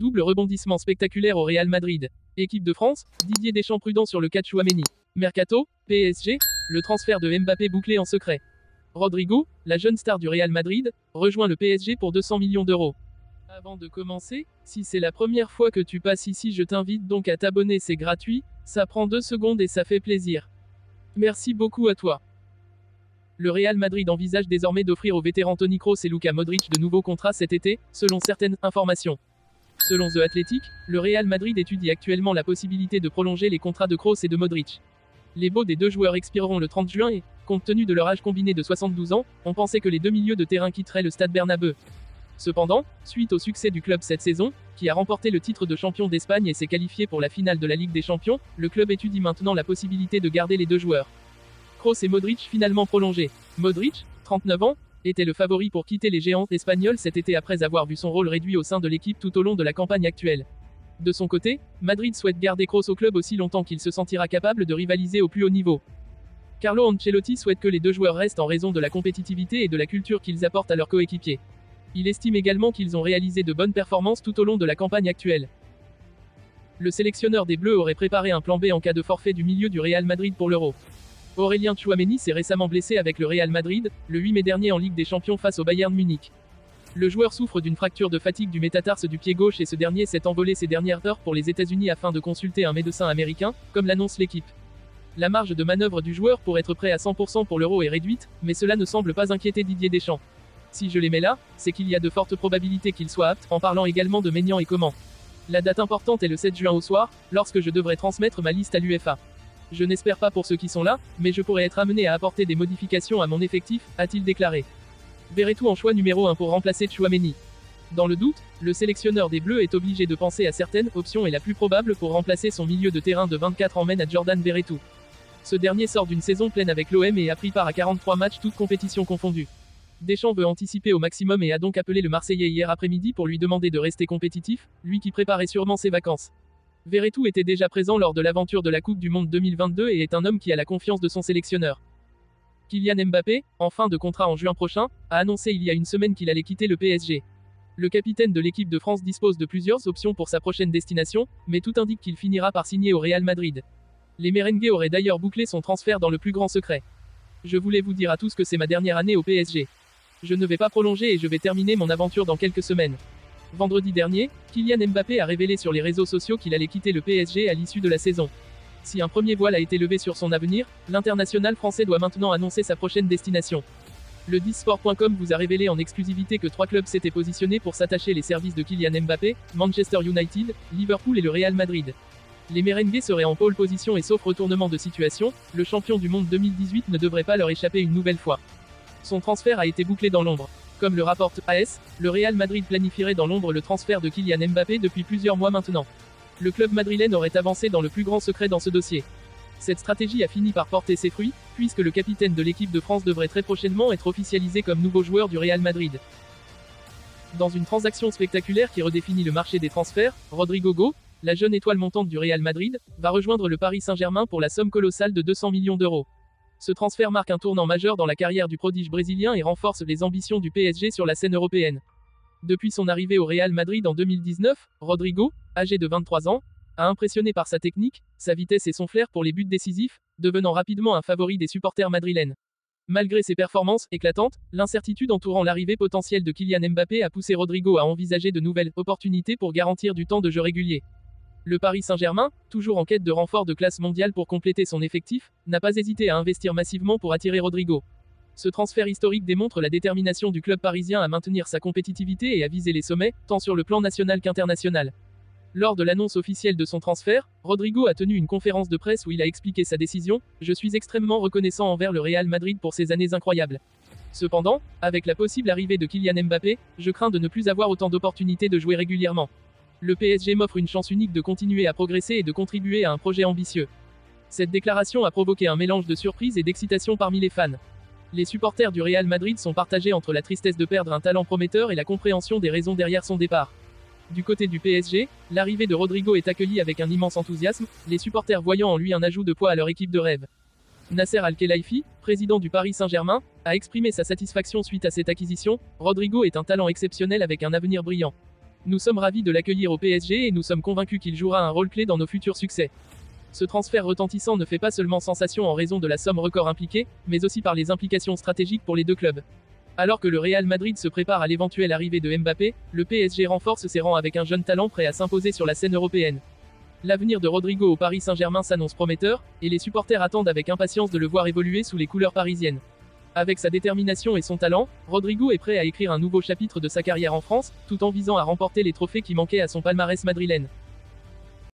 Double rebondissement spectaculaire au Real Madrid. Équipe de France, Didier Deschamps prudent sur le cas de Tchouaméni. Mercato, PSG, le transfert de Mbappé bouclé en secret. Rodrigo, la jeune star du Real Madrid, rejoint le PSG pour 200 millions d'euros. Avant de commencer, si c'est la première fois que tu passes ici, je t'invite donc à t'abonner, c'est gratuit, ça prend 2 secondes et ça fait plaisir. Merci beaucoup à toi. Le Real Madrid envisage désormais d'offrir aux vétérans Toni Kroos et Luka Modric de nouveaux contrats cet été, selon certaines informations. Selon The Athletic, le Real Madrid étudie actuellement la possibilité de prolonger les contrats de Kroos et de Modric. Les baux des deux joueurs expireront le 30 juin et, compte tenu de leur âge combiné de 72 ans, on pensait que les deux milieux de terrain quitteraient le stade Bernabeu. Cependant, suite au succès du club cette saison, qui a remporté le titre de champion d'Espagne et s'est qualifié pour la finale de la Ligue des Champions, le club étudie maintenant la possibilité de garder les deux joueurs. Kroos et Modric finalement prolongés. Modric, 39 ans, était le favori pour quitter les géants espagnols cet été après avoir vu son rôle réduit au sein de l'équipe tout au long de la campagne actuelle. De son côté, Madrid souhaite garder Kroos au club aussi longtemps qu'il se sentira capable de rivaliser au plus haut niveau. Carlo Ancelotti souhaite que les deux joueurs restent en raison de la compétitivité et de la culture qu'ils apportent à leurs coéquipiers. Il estime également qu'ils ont réalisé de bonnes performances tout au long de la campagne actuelle. Le sélectionneur des Bleus aurait préparé un plan B en cas de forfait du milieu du Real Madrid pour l'Euro. Aurélien Tchouaméni s'est récemment blessé avec le Real Madrid, le 8 mai dernier en Ligue des Champions face au Bayern Munich. Le joueur souffre d'une fracture de fatigue du métatarse du pied gauche et ce dernier s'est envolé ces dernières heures pour les États-Unis afin de consulter un médecin américain, comme l'annonce l'équipe. La marge de manœuvre du joueur pour être prêt à 100% pour l'Euro est réduite, mais cela ne semble pas inquiéter Didier Deschamps. Si je les mets là, c'est qu'il y a de fortes probabilités qu'il soit apte, en parlant également de Maignan et Coman. La date importante est le 7 juin au soir, lorsque je devrais transmettre ma liste à l'UEFA. Je n'espère pas pour ceux qui sont là, mais je pourrais être amené à apporter des modifications à mon effectif, a-t-il déclaré. Verretou en choix numéro 1 pour remplacer Tchouaméni. Dans le doute, le sélectionneur des Bleus est obligé de penser à certaines options et la plus probable pour remplacer son milieu de terrain de 24 ans mène à Jordan Verretou. Ce dernier sort d'une saison pleine avec l'OM et a pris part à 43 matchs toutes compétitions confondues. Deschamps veut anticiper au maximum et a donc appelé le Marseillais hier après-midi pour lui demander de rester compétitif, lui qui préparait sûrement ses vacances. Verretou était déjà présent lors de l'aventure de la Coupe du Monde 2022 et est un homme qui a la confiance de son sélectionneur. Kylian Mbappé, en fin de contrat en juin prochain, a annoncé il y a une semaine qu'il allait quitter le PSG. Le capitaine de l'équipe de France dispose de plusieurs options pour sa prochaine destination, mais tout indique qu'il finira par signer au Real Madrid. Les merengues auraient d'ailleurs bouclé son transfert dans le plus grand secret. Je voulais vous dire à tous que c'est ma dernière année au PSG. Je ne vais pas prolonger et je vais terminer mon aventure dans quelques semaines. Vendredi dernier, Kylian Mbappé a révélé sur les réseaux sociaux qu'il allait quitter le PSG à l'issue de la saison. Si un premier voile a été levé sur son avenir, l'international français doit maintenant annoncer sa prochaine destination. Le 10sport.com vous a révélé en exclusivité que 3 clubs s'étaient positionnés pour s'attacher les services de Kylian Mbappé, Manchester United, Liverpool et le Real Madrid. Les merengues seraient en pole position et sauf retournement de situation, le champion du monde 2018 ne devrait pas leur échapper une nouvelle fois. Son transfert a été bouclé dans l'ombre. Comme le rapporte AS, le Real Madrid planifierait dans l'ombre le transfert de Kylian Mbappé depuis plusieurs mois maintenant. Le club madrilène aurait avancé dans le plus grand secret dans ce dossier. Cette stratégie a fini par porter ses fruits, puisque le capitaine de l'équipe de France devrait très prochainement être officialisé comme nouveau joueur du Real Madrid. Dans une transaction spectaculaire qui redéfinit le marché des transferts, Rodrigo Go, la jeune étoile montante du Real Madrid, va rejoindre le Paris Saint-Germain pour la somme colossale de 200 millions d'euros. Ce transfert marque un tournant majeur dans la carrière du prodige brésilien et renforce les ambitions du PSG sur la scène européenne. Depuis son arrivée au Real Madrid en 2019, Rodrigo, âgé de 23 ans, a impressionné par sa technique, sa vitesse et son flair pour les buts décisifs, devenant rapidement un favori des supporters madrilènes. Malgré ses performances éclatantes, l'incertitude entourant l'arrivée potentielle de Kylian Mbappé a poussé Rodrigo à envisager de nouvelles opportunités pour garantir du temps de jeu régulier. Le Paris Saint-Germain, toujours en quête de renfort de classe mondiale pour compléter son effectif, n'a pas hésité à investir massivement pour attirer Rodrigo. Ce transfert historique démontre la détermination du club parisien à maintenir sa compétitivité et à viser les sommets, tant sur le plan national qu'international. Lors de l'annonce officielle de son transfert, Rodrigo a tenu une conférence de presse où il a expliqué sa décision. Je suis extrêmement reconnaissant envers le Real Madrid pour ces années incroyables. Cependant, avec la possible arrivée de Kylian Mbappé, je crains de ne plus avoir autant d'opportunités de jouer régulièrement. Le PSG m'offre une chance unique de continuer à progresser et de contribuer à un projet ambitieux. Cette déclaration a provoqué un mélange de surprise et d'excitation parmi les fans. Les supporters du Real Madrid sont partagés entre la tristesse de perdre un talent prometteur et la compréhension des raisons derrière son départ. Du côté du PSG, l'arrivée de Rodrigo est accueillie avec un immense enthousiasme, les supporters voyant en lui un ajout de poids à leur équipe de rêve. Nasser Al-Khelaifi, président du Paris Saint-Germain, a exprimé sa satisfaction suite à cette acquisition. Rodrigo est un talent exceptionnel avec un avenir brillant. Nous sommes ravis de l'accueillir au PSG et nous sommes convaincus qu'il jouera un rôle clé dans nos futurs succès. Ce transfert retentissant ne fait pas seulement sensation en raison de la somme record impliquée, mais aussi par les implications stratégiques pour les deux clubs. Alors que le Real Madrid se prépare à l'éventuelle arrivée de Mbappé, le PSG renforce ses rangs avec un jeune talent prêt à s'imposer sur la scène européenne. L'avenir de Rodrigo au Paris Saint-Germain s'annonce prometteur, et les supporters attendent avec impatience de le voir évoluer sous les couleurs parisiennes. Avec sa détermination et son talent, Rodrigo est prêt à écrire un nouveau chapitre de sa carrière en France, tout en visant à remporter les trophées qui manquaient à son palmarès madrilène.